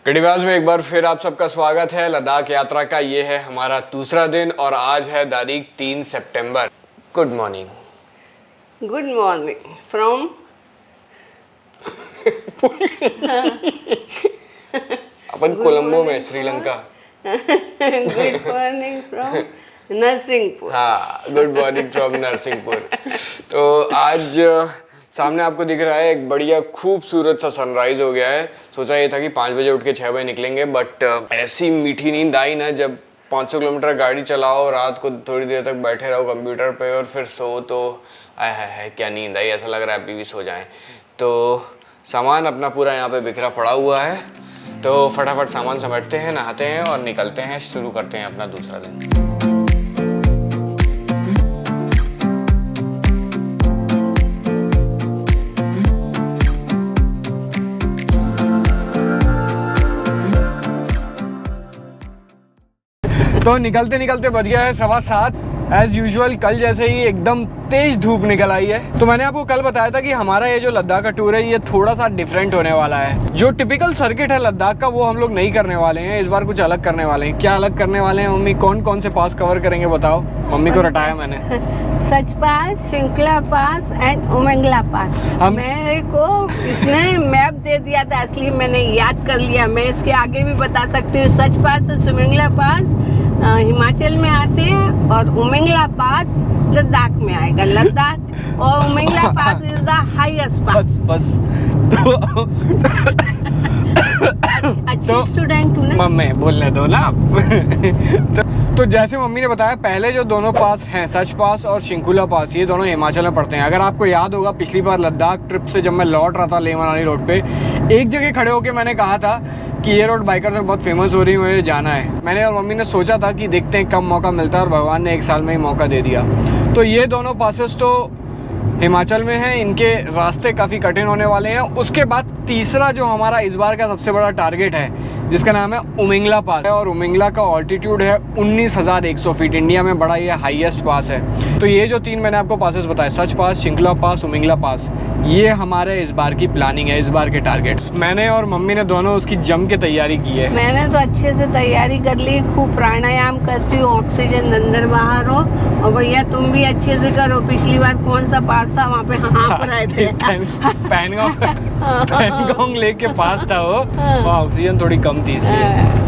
गढ़ीबाज में एक बार फिर आप सबका स्वागत है। लद्दाख यात्रा का ये है हमारा दूसरा दिन और आज है तारीख 3 सितंबर। Good morning. Good morning from अपन कोलंबो में Sri Lanka. Good morning from Narsinghpur. हाँ, गुड मॉर्निंग फ्रॉम नरसिंहपुर। तो आज सामने आपको दिख रहा है एक बढ़िया खूबसूरत सा सनराइज हो गया है। सोचा ये था कि 5 बजे उठ के 6 बजे निकलेंगे, बट ऐसी मीठी नींद आई ना, जब 500 किलोमीटर गाड़ी चलाओ, रात को थोड़ी देर तक बैठे रहो कंप्यूटर पे और फिर सो, तो आय है क्या नींद आई, ऐसा लग रहा है अभी भी सो जाएं। तो सामान अपना पूरा यहाँ पे बिखरा पड़ा हुआ है, तो फटाफट सामान समेटते हैं, नहाते हैं और निकलते हैं, शुरू करते हैं अपना दूसरा दिन। तो निकलते निकलते बज गया है 7:15। एज यूजुअल कल जैसे ही एकदम तेज धूप निकल आई है। तो मैंने आपको कल बताया था कि हमारा ये जो लद्दाख का टूर है ये थोड़ा सा डिफरेंट होने वाला है। जो टिपिकल सर्किट है लद्दाख का वो हम लोग नहीं करने वाले हैं, इस बार कुछ अलग करने वाले हैं। क्या अलग करने वाले हैं मम्मी? कौन कौन से पास कवर करेंगे बताओ? मम्मी को रटाया मैंने। सच पास, शिंकला पास एंड उमंगला पास। मेरे को इसने मैप दे दिया था, इसलिए मैंने याद कर लिया। मैं इसके आगे भी बता सकती हूँ। सच पास और सुमंगला पास हिमाचल में आते हैं और उमंगला पास लद्दाख में आएगा। लद्दाख और उमंगला पास इज द हाईएस्ट पास। बस अच्छी स्टूडेंट हूँ ना मम्मी, बोलने दो ना। तो जैसे मम्मी ने बताया, पहले जो दोनों पास हैं, सच पास और शिंकुला पास, ये दोनों हिमाचल में पड़ते हैं। अगर आपको याद होगा, पिछली बार लद्दाख ट्रिप से जब मैं लौट रहा था लेह मनाली रोड पे, एक जगह खड़े होके मैंने कहा था कि ये रोड बाइकर्स में बहुत फेमस हो रही है, मुझे जाना है। मैंने और मम्मी ने सोचा था कि देखते हैं कब मौका मिलता है, और भगवान ने 1 साल में ही मौका दे दिया। तो ये दोनों पासेस तो हिमाचल में हैं, इनके रास्ते काफ़ी कठिन होने वाले हैं। उसके बाद तीसरा जो हमारा इस बार का सबसे बड़ा टारगेट है, जिसका नाम है उमंगला पास है, और उमंगला का ऑल्टीट्यूड है 19,100 फीट। इंडिया में बड़ा ये हाईएस्ट पास है। तो ये जो 3 मैंने आपको पासेस बताए, सच पास, शिंकला पास, उमंगला पास, ये हमारे इस बार की प्लानिंग है, इस बार के टारगेट्स। मैंने और मम्मी ने दोनों उसकी जम के तैयारी की है। मैंने तो अच्छे से तैयारी कर ली, खूब प्राणायाम करती हूँ, ऑक्सीजन अंदर बाहर हो। और भैया तुम भी अच्छे से करो। पिछली बार कौन सा पास था वहाँ पे हाँफ रहे थे। पैनगोंग लेक के पास था वो, वहाँ ऑक्सीजन थोड़ी कम थी इसलिए।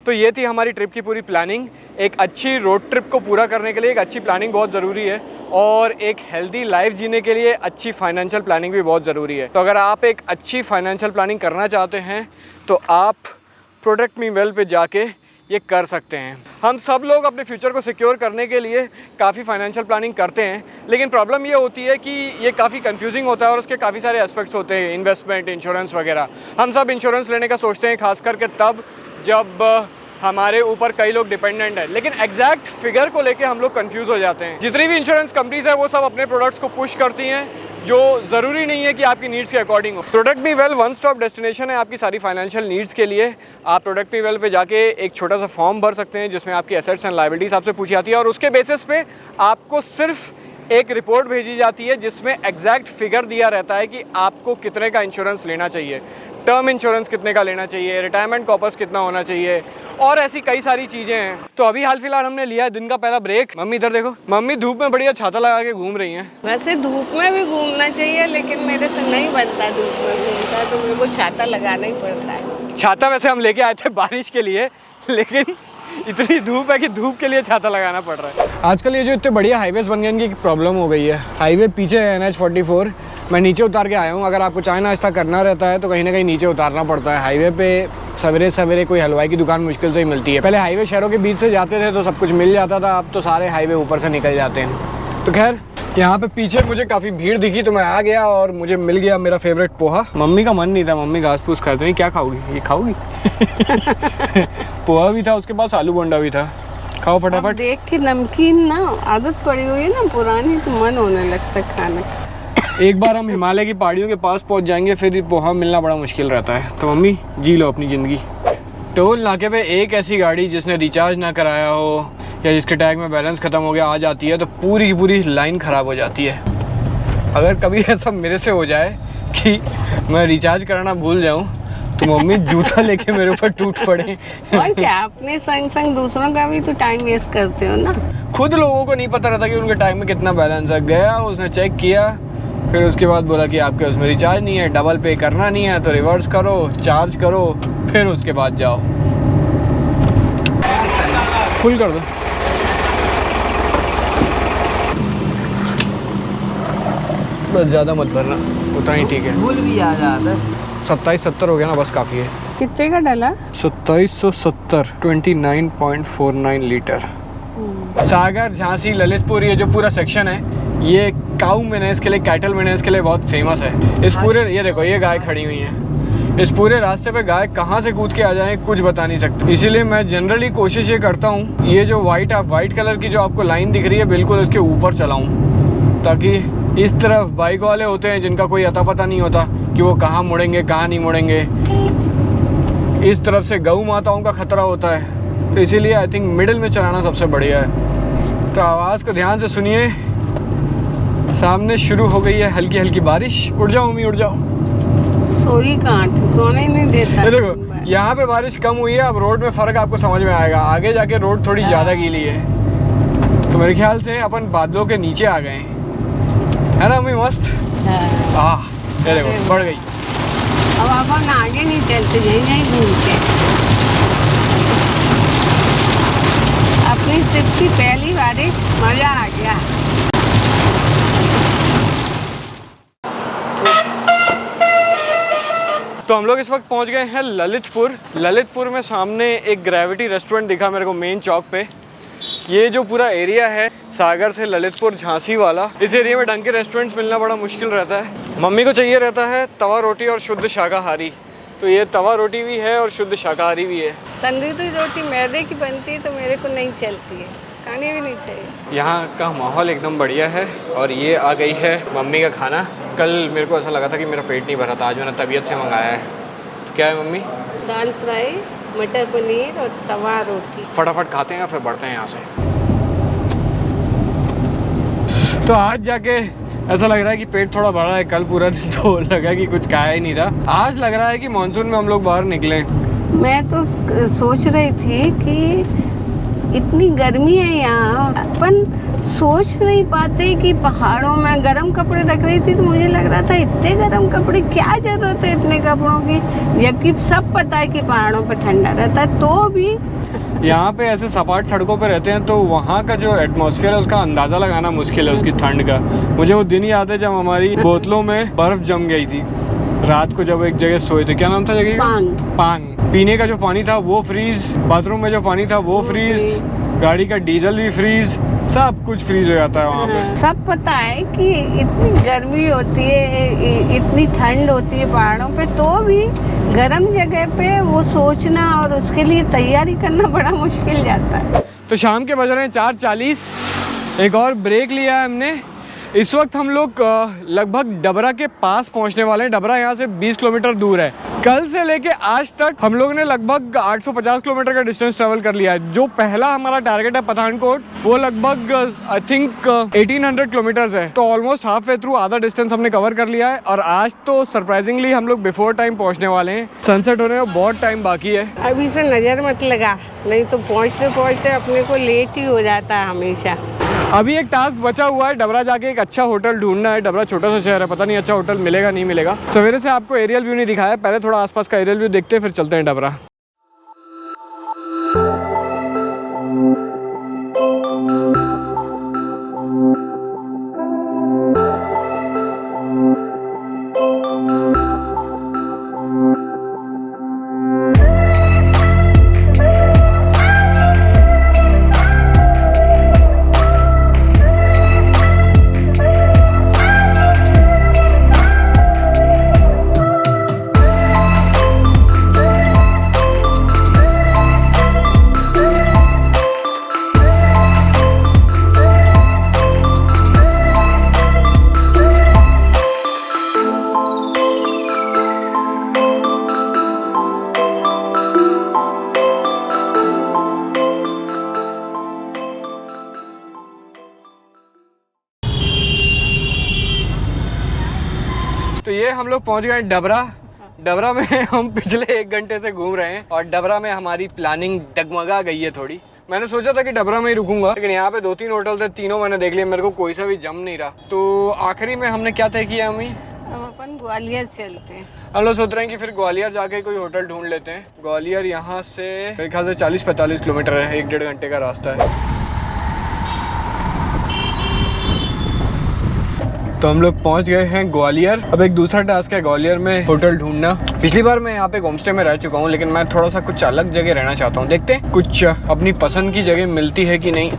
तो ये थी हमारी ट्रिप की पूरी प्लानिंग। एक अच्छी रोड ट्रिप को पूरा करने के लिए एक अच्छी प्लानिंग बहुत ज़रूरी है, और एक हेल्दी लाइफ जीने के लिए अच्छी फाइनेंशियल प्लानिंग भी बहुत ज़रूरी है। तो अगर आप एक अच्छी फाइनेंशियल प्लानिंग करना चाहते हैं तो आप प्रोडक्ट मी वेल पे जाके ये कर सकते हैं। हम सब लोग अपने फ्यूचर को सिक्योर करने के लिए काफ़ी फाइनेंशियल प्लानिंग करते हैं, लेकिन प्रॉब्लम ये होती है कि ये काफ़ी कंफ्यूजिंग होता है और उसके काफ़ी सारे एस्पेक्ट्स होते हैं, इन्वेस्टमेंट, इंश्योरेंस वगैरह। हम सब इंश्योरेंस लेने का सोचते हैं, खास करके तब जब हमारे ऊपर कई लोग डिपेंडेंट है, लेकिन एग्जैक्ट फिगर को लेके हम लोग कंफ्यूज हो जाते हैं। जितनी भी इंश्योरेंस कंपनीज है वो सब अपने प्रोडक्ट्स को पुश करती हैं, जो ज़रूरी नहीं है कि आपकी नीड्स के अकॉर्डिंग हो। Product me well one stop destination है आपकी सारी फाइनेंशियल नीड्स के लिए। आप प्रोडक्ट मी वेल पे जाके एक छोटा सा फॉर्म भर सकते हैं, जिसमें आपकी एसेट्स एंड लायबिलिटीज आपसे पूछी जाती है, और उसके बेसिस पे आपको सिर्फ एक रिपोर्ट भेजी जाती है जिसमें एग्जैक्ट फिगर दिया रहता है कि आपको कितने का इंश्योरेंस लेना चाहिए, टर्म इंश्योरेंस कितने का लेना चाहिए, रिटायरमेंट कॉर्पस कितना होना चाहिए, और ऐसी कई सारी चीज़ें हैं। तो अभी हाल फिलहाल हमने लिया है दिन का पहला ब्रेक। मम्मी इधर देखो, मम्मी धूप में बढ़िया छाता लगा के घूम रही हैं। वैसे धूप में भी घूमना चाहिए, लेकिन मेरे से नहीं बनता धूप में घूमता, तो मेरे को छाता लगाना ही पड़ता है। छाता वैसे हम लेके आए थे बारिश के लिए, लेकिन इतनी धूप है कि धूप के लिए छाता लगाना पड़ रहा है। आजकल ये जो इतने बढ़िया हाईवेज बन गए, इनकी प्रॉब्लम हो गई है। हाईवे पीछे है NH44, मैं नीचे उतार के आया हूँ। अगर आपको चाय नाश्ता करना रहता है तो कहीं ना कहीं नीचे उतारना पड़ता है। हाईवे पे सवेरे सवेरे कोई हलवाई की दुकान मुश्किल से ही मिलती है। पहले हाईवे शहरों के बीच से जाते थे तो सब कुछ मिल जाता था, अब तो सारे हाईवे ऊपर से निकल जाते हैं। तो खैर, यहाँ पे पीछे मुझे काफ़ी भीड़ दिखी तो मैं आ गया और मुझे मिल गया मेरा फेवरेट पोहा। मम्मी का मन नहीं था, मम्मी घास फूस खाते नहीं। क्या खाओगी? ये खाओगी? पोहा भी था, उसके पास आलू बोंडा भी था। खाओ फटाफट। देख के नमकीन ना आदत पड़ी हुई है ना पुरानी, तो मन होने लगता है खाने का। एक बार हम हिमालय की पहाड़ियों के पास पहुंच जाएंगे, फिर पोहा मिलना बड़ा मुश्किल रहता है। तो मम्मी जी लो अपनी ज़िंदगी। टोल नाके पे एक ऐसी गाड़ी जिसने रिचार्ज ना कराया हो या जिसके टैग में बैलेंस ख़त्म हो गया आ जाती है तो पूरी की पूरी लाइन ख़राब हो जाती है। अगर कभी ऐसा मेरे से हो जाए कि मैं रिचार्ज कराना भूल जाऊँ तो मम्मी जूता लेके मेरे ऊपर टूट पड़े। और क्या, अपने संग संग दूसरों का भी तो टाइम वेस्ट करते हो ना। खुद लोगों को नहीं पता रहता कि उनके टैग में कितना बैलेंस है। गया, उसने चेक किया, फिर उसके बाद बोला कि आपके उसमें रिचार्ज नहीं है, डबल पे करना नहीं है तो रिवर्स करो, चार्ज करो, फिर उसके बाद जाओ। फुल कर दो। बस ज़्यादा मत भरना, उतना ही ठीक है। फुल भी आ जाता है। 2770 हो गया ना, बस काफ़ी है। कितने का डाला? 2770, 29.49 लीटर। सागर, झांसी, ललितपुर ये जो पूरा सेक्शन है ये काऊ मेनेस के लिए, कैटल मेनेस के लिए बहुत फेमस है। इस पूरे, ये देखो ये गाय खड़ी हुई है, इस पूरे रास्ते पे गाय कहाँ से कूद के आ जाए कुछ बता नहीं सकते। इसीलिए मैं जनरली कोशिश ये करता हूँ ये जो वाइट कलर की जो आपको लाइन दिख रही है बिल्कुल उसके ऊपर चलाऊँ, ताकि इस तरफ बाइक वाले होते हैं जिनका कोई अता पता नहीं होता कि वो कहाँ मुड़ेंगे कहाँ नहीं मुड़ेंगे। इस तरफ से गऊ माताओं का खतरा होता है, तो इसीलिए आई थिंक मिडिल में चलाना सबसे बढ़िया है। तो आवाज़ को ध्यान से सुनिए, सामने शुरू हो गई है हल्की हल्की बारिश। उड़ जाओ मम्मी उड़ जाओ। सोई कहाँ थी, सोने ही नहीं देता। ये देखो यहाँ पे बारिश कम हुई है, अब रोड में फ़र्क आपको समझ में आएगा। आगे जाके रोड थोड़ी ज़्यादा गीली है, तो मेरे ख्याल से अपन बादलों के नीचे आ गए है ना मम्मी। मस्त। ये देखो बढ़ गई। अब अपन आगे नहीं चलते, यहीं घूमते। अपनी ट्रिप की पहली बारिश, मजा आ गया। तो हम लोग इस वक्त पहुंच गए हैं ललितपुर। ललितपुर में सामने एक ग्रेविटी रेस्टोरेंट दिखा मेरे को मेन चौक पे। ये जो पूरा एरिया है सागर से ललितपुर झांसी वाला, इस एरिया में ढंग के रेस्टोरेंट्स मिलना बड़ा मुश्किल रहता है। मम्मी को चाहिए रहता है तवा रोटी और शुद्ध शाकाहारी, तो ये तवा रोटी भी है और शुद्ध शाकाहारी भी है। तंदूरी रोटी मैदे की बनती है तो मेरे को नहीं चलती है, खानी भी नहीं चाहिए। यहाँ का माहौल एकदम बढ़िया है। और ये आ गई है मम्मी का खाना। कल मेरे को ऐसा लगा था कि मेरा पेट नहीं भरा था, आज मैंने तबीयत से मंगाया है। तो क्या है मम्मी? दाल फ्राई, मटर पनीर और तवा रोटी। फटाफट खाते हैं फिर बढ़ते हैं यहाँ से। तो आज जाके ऐसा लग रहा है कि पेट थोड़ा भरा है। कल पूरा दिन तो लगा कि कुछ खाया ही नहीं था। आज लग रहा है कि मानसून में हम लोग बाहर निकले। मैं तो सोच रही थी कि इतनी गर्मी है यहाँ, अपन सोच नहीं पाते कि पहाड़ों में गर्म कपड़े रख रही थी तो मुझे लग रहा था इतने गर्म कपड़े क्या जरूरत है इतने कपड़ों की, जबकि सब पता है कि पहाड़ों पर ठंडा रहता है। तो भी यहाँ पे ऐसे सपाट सड़कों पे रहते हैं तो वहाँ का जो एटमॉस्फेयर है उसका अंदाज़ा लगाना मुश्किल है उसकी ठंड का। मुझे वो दिन याद है जब हमारी बोतलों में बर्फ़ जम गई थी रात को, जब एक जगह सोए थे। क्या नाम था जगह? पांग। पीने का जो पानी था वो फ्रीज, बाथरूम में जो पानी था वो फ्रीज, गाड़ी का डीजल भी फ्रीज, सब कुछ फ्रीज हो जाता है वहाँ पे। सब पता है कि इतनी गर्मी होती है, इतनी ठंड होती है पहाड़ों पे, तो भी गर्म जगह पे वो सोचना और उसके लिए तैयारी करना बड़ा मुश्किल जाता है। तो शाम के बज रहे हैं 4:40। एक और ब्रेक लिया है हमने। इस वक्त हम लोग लगभग डबरा के पास पहुंचने वाले हैं। डबरा यहाँ से 20 किलोमीटर दूर है। कल से लेके आज तक हम लोग ने लगभग 850 किलोमीटर का डिस्टेंस ट्रेवल कर लिया है। जो पहला हमारा टारगेट है पठानकोट, वो लगभग आई थिंक 1800 किलोमीटर्स है। तो ऑलमोस्ट हाफ वे थ्रू आधा डिस्टेंस हमने कवर कर लिया है। और आज तो सरप्राइजिंगली हम लोग बिफोर टाइम पहुँचने वाले हैं। सनसेट होने में बहुत टाइम बाकी है। अभी से नज़र मत लगा, नहीं तो पहुँचते पहुँचते अपने को लेट ही हो जाता है हमेशा। अभी एक टास्क बचा हुआ है, डबरा जाके एक अच्छा होटल ढूंढना है। डबरा छोटा सा शहर है, पता नहीं अच्छा होटल मिलेगा नहीं मिलेगा। सवेरे से आपको एरियल व्यू नहीं दिखाया, पहले थोड़ा आसपास का एरियल व्यू देखते हैं फिर चलते हैं डबरा। ये हम लोग पहुंच गए डबरा में हम पिछले 1 घंटे से घूम रहे हैं और डबरा में हमारी प्लानिंग डगमगा गई है थोड़ी। मैंने सोचा था कि डबरा में ही रुकूंगा, लेकिन यहाँ पे 2-3 होटल थे, तीनों मैंने देख लिए, मेरे को कोई सा भी जम नहीं रहा। तो आखिरी में हमने क्या तय किया अम्मी? हम अपन ग्वालियर चलते हैं। हम लोग सोच रहे हैं कि फिर ग्वालियर जाके कोई होटल ढूंढ लेते हैं। ग्वालियर यहाँ से मेरे ख्याल से 40-45 किलोमीटर है, 1-1.5 घंटे का रास्ता है। तो हम लोग पहुंच गए हैं ग्वालियर। अब एक दूसरा टास्क है ग्वालियर में होटल ढूंढना। पिछली बार मैं यहाँ पे होम स्टे में रह चुका हूँ, लेकिन मैं थोड़ा सा कुछ अलग जगह रहना चाहता हूँ। देखते हैं कुछ अपनी पसंद की जगह मिलती है कि नहीं।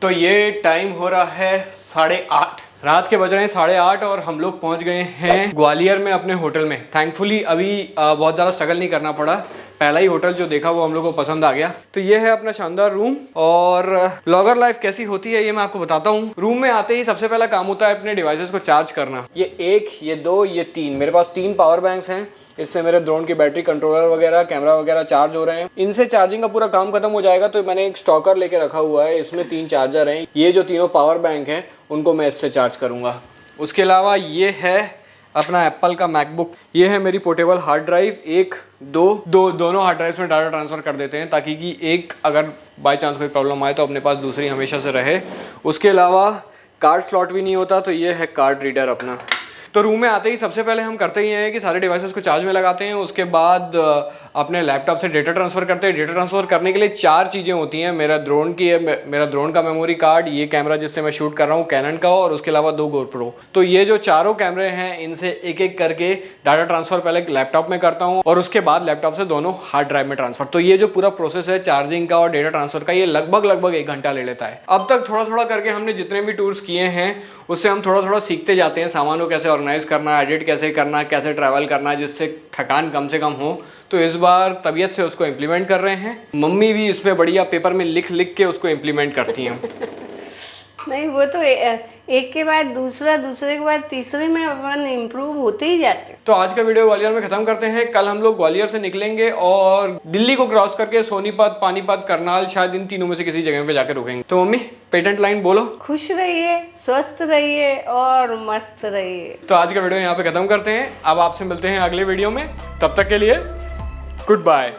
तो ये टाइम हो रहा है 8:30, रात के बज रहे हैं 8:30 और हम लोग पहुंच गए हैं ग्वालियर में अपने होटल में। थैंकफुली अभी बहुत ज़्यादा स्ट्रगल नहीं करना पड़ा, पहला ही होटल जो देखा वो हम लोग को पसंद आ गया। तो ये है अपना शानदार रूम और ब्लॉगर लाइफ कैसी होती है ये मैं आपको बताता हूँ। रूम में आते ही सबसे पहला काम होता है अपने डिवाइसेस को चार्ज करना। ये 1, ये 2, ये 3, मेरे पास 3 पावर बैंक्स हैं। इससे मेरे ड्रोन की बैटरी, कंट्रोलर वगैरह, कैमरा वगैरह चार्ज हो रहे हैं। इनसे चार्जिंग का पूरा काम खत्म हो जाएगा तो मैंने एक स्टॉकर लेके रखा हुआ है, इसमें 3 चार्जर हैं। ये जो तीनों पावर बैंक हैं उनको मैं इससे चार्ज करूँगा। उसके अलावा ये है अपना एप्पल का मैकबुक, ये है मेरी पोर्टेबल हार्ड ड्राइव। 1, 2 दोनों हार्ड ड्राइव्स में डाटा ट्रांसफ़र कर देते हैं ताकि कि एक अगर बाय चांस कोई प्रॉब्लम आए तो अपने पास दूसरी हमेशा से रहे। उसके अलावा कार्ड स्लॉट भी नहीं होता, तो ये है कार्ड रीडर अपना। तो रूम में आते ही सबसे पहले हम करते ही हैं कि सारे डिवाइसेस को चार्ज में लगाते हैं। उसके बाद अपने लैपटॉप से डेटा ट्रांसफ़र करते हैं। डेटा ट्रांसफ़र करने के लिए 4 चीज़ें होती हैं। मेरा ड्रोन का मेमोरी कार्ड, ये कैमरा जिससे मैं शूट कर रहा हूँ कैनन का, और उसके अलावा 2 GoPro। तो ये जो चारों कैमरे हैं इनसे एक करके डाटा ट्रांसफ़र पहले लैपटॉप में करता हूँ और उसके बाद लैपटॉप से दोनों हार्ड ड्राइव में ट्रांसफ़र। तो ये जो पूरा प्रोसेस है चार्जिंग का और डेटा ट्रांसफ़र का, ये लगभग 1 घंटा ले लेता है। अब तक थोड़ा करके हमने जितने भी टूर्स किए हैं उससे हम थोड़ा सीखते जाते हैं। सामान को कैसे ऑर्गेनाइज करना, एडिट कैसे करना, कैसे ट्रैवल करना जिससे थकान कम से कम हो। तो इस बार तबीयत से उसको इम्प्लीमेंट कर रहे हैं। मम्मी भी इस पे बढ़िया पेपर में लिख के उसको इम्प्लीमेंट करती हैं। नहीं, वो तो एक के बाद दूसरे के बाद तीसरे में अपन इम्प्रूव होते ही जाते। तो आज का वीडियो ग्वालियर में खत्म करते हैं। कल हम लोग ग्वालियर से निकलेंगे और दिल्ली को क्रॉस करके सोनीपत, पानीपत, करनाल, शायद इन तीनों में से किसी जगह पे जाकर रुकेंगे। तो मम्मी पेटेंट लाइन बोलो। खुश रहिए, स्वस्थ रहिए और मस्त रहिए। तो आज का वीडियो यहाँ पे खत्म करते हैं। अब आपसे मिलते हैं अगले वीडियो में, तब तक के लिए गुड बाय।